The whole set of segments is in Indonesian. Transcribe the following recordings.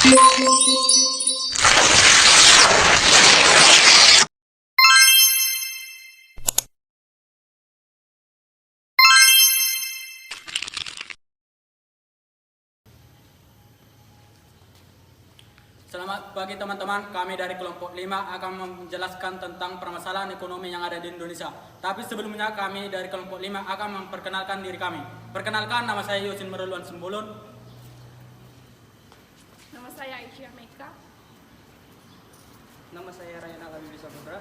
Selamat pagi teman-teman, kami dari kelompok 5 akan menjelaskan tentang permasalahan ekonomi yang ada di Indonesia. Tapi sebelumnya kami dari kelompok 5 akan memperkenalkan diri kami. Perkenalkan, nama saya Yosin Meruluan Sembolon. Nama saya Aisyah Meka. Nama saya Ryan Alami Saputra.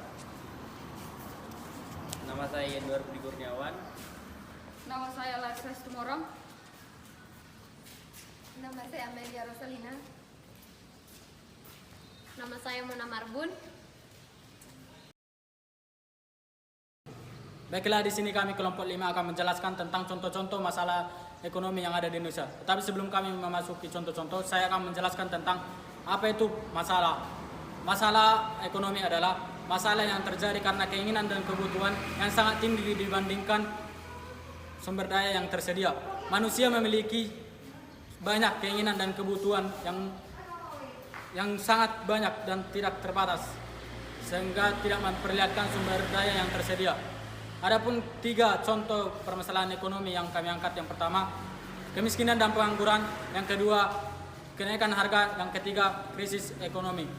Nama saya Edward Budi Kurniawan. Nama saya Larses Tumorong. Nama saya Amelia Rosalina. Nama saya Mona Marbun. Baiklah, di sini kami kelompok 5 akan menjelaskan tentang contoh-contoh masalah ekonomi yang ada di Indonesia. Tetapi sebelum kami memasuki contoh-contoh, saya akan menjelaskan tentang apa itu masalah. Masalah ekonomi adalah masalah yang terjadi karena keinginan dan kebutuhan yang sangat tinggi dibandingkan sumber daya yang tersedia. Manusia memiliki banyak keinginan dan kebutuhan yang sangat banyak dan tidak terbatas, sehingga tidak memperlihatkan sumber daya yang tersedia. Adapun 3 contoh permasalahan ekonomi yang kami angkat: yang pertama, kemiskinan dan pengangguran; yang kedua, kenaikan harga; yang ketiga, krisis ekonomi.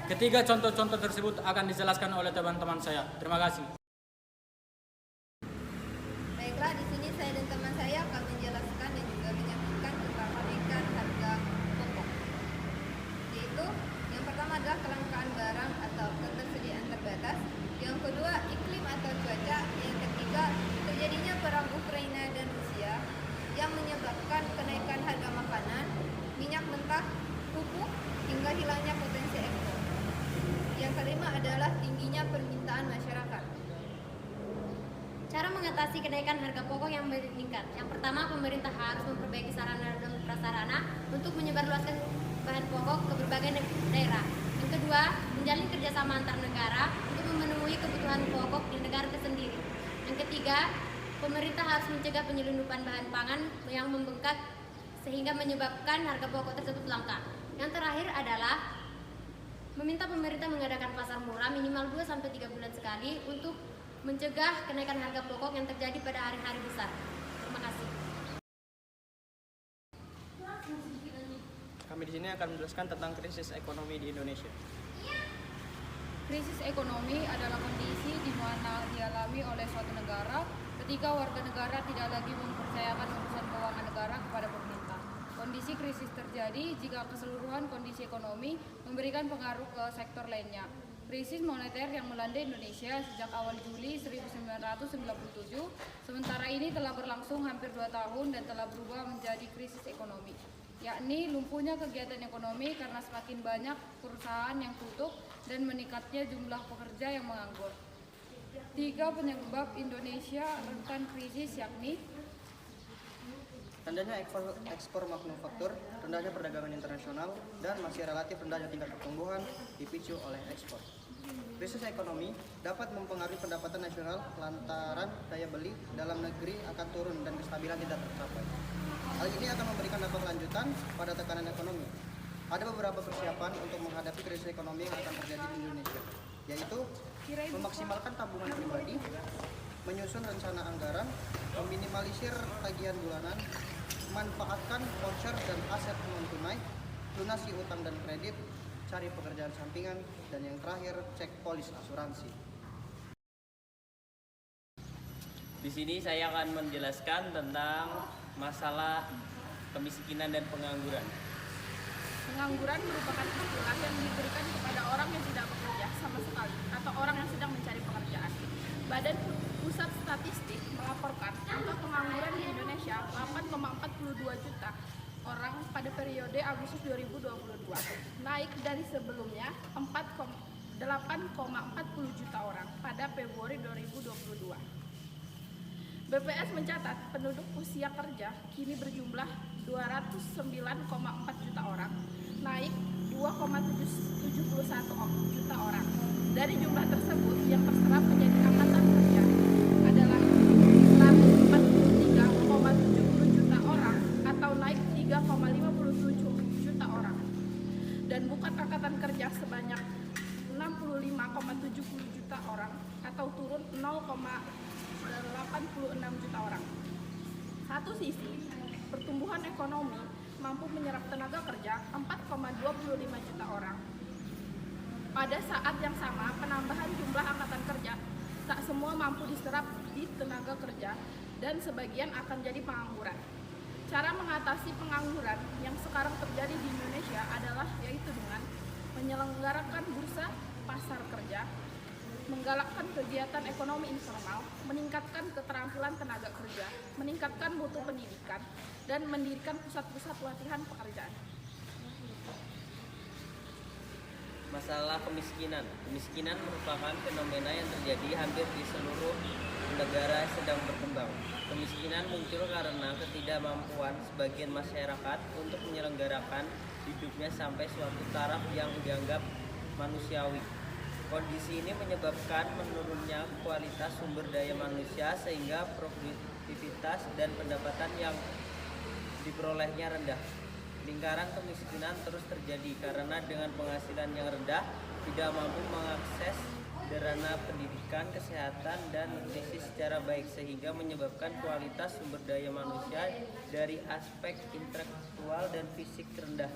Ketiga contoh-contoh tersebut akan dijelaskan oleh teman-teman saya. Terima kasih. Baiklah, di sini saya dan teman saya akan menjelaskan dan juga menyampaikan tentang kenaikan harga pokok. Yaitu, yang pertama adalah kelangkaan barang atau ketersediaan terbatas. Yang kedua, iklim atau cuaca. Yang ketiga, terjadinya perang Ukraina dan Rusia yang menyebabkan kenaikan harga makanan, minyak mentah, pupuk, hingga hilangnya potensi ekspor. Yang kelima adalah tingginya permintaan masyarakat. Cara mengatasi kenaikan harga pokok yang meningkat. Yang pertama, pemerintah harus memperbaiki sarana dan prasarana untuk menyebarluaskan bahan pokok ke berbagai daerah. Yang kedua, menjalin kerjasama antar negara untuk memenuhi kebutuhan pokok di negara tersendiri. Yang ketiga, pemerintah harus mencegah penyelundupan bahan pangan yang membengkak sehingga menyebabkan harga pokok tersebut langka. Yang terakhir adalah meminta pemerintah mengadakan pasar murah minimal 2-3 bulan sekali untuk mencegah kenaikan harga pokok yang terjadi pada hari-hari besar. Terima kasih. Kami di sini akan menjelaskan tentang krisis ekonomi di Indonesia. Krisis ekonomi adalah kondisi di mana dialami oleh suatu negara ketika warga negara tidak lagi mempercayakan urusan keuangan negara kepada pemerintah. Kondisi krisis terjadi jika keseluruhan kondisi ekonomi memberikan pengaruh ke sektor lainnya. Krisis moneter yang melanda Indonesia sejak awal Juli 1997, sementara ini telah berlangsung hampir 2 tahun dan telah berubah menjadi krisis ekonomi, yakni lumpuhnya kegiatan ekonomi karena semakin banyak perusahaan yang tutup dan meningkatnya jumlah pekerja yang menganggur. 3 penyebab Indonesia rentan krisis yakni Rendahnya ekspor manufaktur, rendahnya perdagangan internasional, dan masih relatif rendahnya tingkat pertumbuhan dipicu oleh ekspor. Krisis ekonomi dapat mempengaruhi pendapatan nasional lantaran daya beli dalam negeri akan turun dan kestabilan tidak tercapai. Hal ini akan memberikan dampak lanjutan pada tekanan ekonomi. Ada beberapa persiapan untuk menghadapi krisis ekonomi yang akan terjadi di Indonesia, yaitu memaksimalkan tabungan pribadi, menyusun rencana anggaran, meminimalisir tagihan bulanan, manfaatkan voucher dan aset non tunai, lunasi utang dan kredit, cari pekerjaan sampingan, dan yang terakhir, cek polis asuransi. Di sini saya akan menjelaskan tentang masalah kemiskinan dan pengangguran. pengangguran merupakan istilah yang diberikan kepada orang yang tidak bekerja sama sekali atau orang yang sedang mencari pekerjaan. Badan Pusat Statistik melaporkan angka pengangguran di Indonesia 8,42 juta orang pada periode Agustus 2022, naik dari sebelumnya 8,40 juta orang pada Februari 2022. BPS mencatat penduduk usia kerja kini berjumlah 209,4 juta orang, naik 2,71 juta orang. Dari jumlah tersebut, yang terserap menjadi angkatan kerja adalah 143,70 juta orang atau naik 3,57 juta orang. dan bukan angkatan kerja sebanyak 65,70 juta orang atau turun 0,86 juta orang. Satu sisi, pertumbuhan ekonomi mampu menyerap tenaga kerja 4,25 juta orang. Pada saat yang sama, penambahan jumlah angkatan kerja tak semua mampu diserap di tenaga kerja dan sebagian akan jadi pengangguran. Cara mengatasi pengangguran yang sekarang terjadi di Indonesia adalah yaitu dengan menyelenggarakan bursa pasar kerja, menggalakkan kegiatan ekonomi informal, meningkatkan keterampilan tenaga kerja, meningkatkan mutu pendidikan, dan mendirikan pusat-pusat pelatihan pekerjaan. Masalah kemiskinan. Kemiskinan merupakan fenomena yang terjadi hampir di seluruh negara sedang berkembang. Kemiskinan muncul karena ketidakmampuan sebagian masyarakat untuk menyelenggarakan hidupnya sampai suatu taraf yang dianggap manusiawi. Kondisi ini menyebabkan menurunnya kualitas sumber daya manusia sehingga produktivitas dan pendapatan yang diperolehnya rendah. Lingkaran kemiskinan terus terjadi karena dengan penghasilan yang rendah tidak mampu mengakses sarana pendidikan, kesehatan, dan nutrisi secara baik sehingga menyebabkan kualitas sumber daya manusia dari aspek intelektual dan fisik rendah.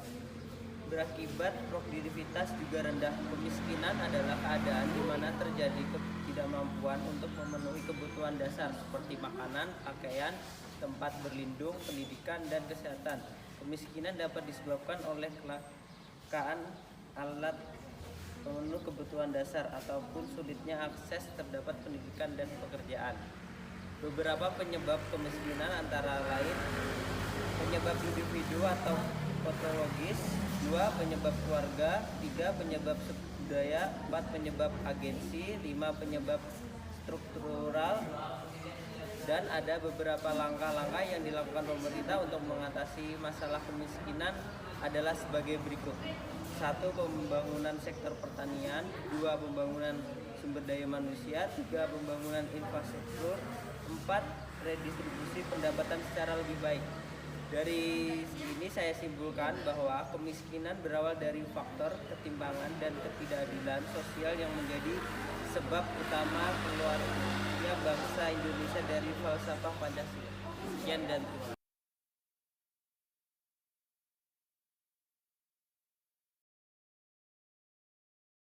Berakibat produktivitas juga rendah. Kemiskinan adalah keadaan di mana terjadi ketidakmampuan untuk memenuhi kebutuhan dasar seperti makanan, pakaian, tempat berlindung, pendidikan, dan kesehatan. Kemiskinan dapat disebabkan oleh kelangkaan alat pemenuh kebutuhan dasar ataupun sulitnya akses terdapat pendidikan dan pekerjaan. Beberapa penyebab kemiskinan antara lain penyebab individu atau patologis, 2 penyebab keluarga, 3 penyebab budaya, 4 penyebab agensi, 5 penyebab struktural, dan ada beberapa langkah-langkah yang dilakukan pemerintah untuk mengatasi masalah kemiskinan adalah sebagai berikut. 1. Pembangunan sektor pertanian, 2. Pembangunan sumber daya manusia, 3. Pembangunan infrastruktur, 4. Redistribusi pendapatan secara lebih baik. Dari sini saya simpulkan bahwa kemiskinan berawal dari faktor ketimpangan dan ketidakadilan sosial yang menjadi sebab utama keluarnya bangsa Indonesia dari falsafah Pancasila. Sekian dan terima kasih.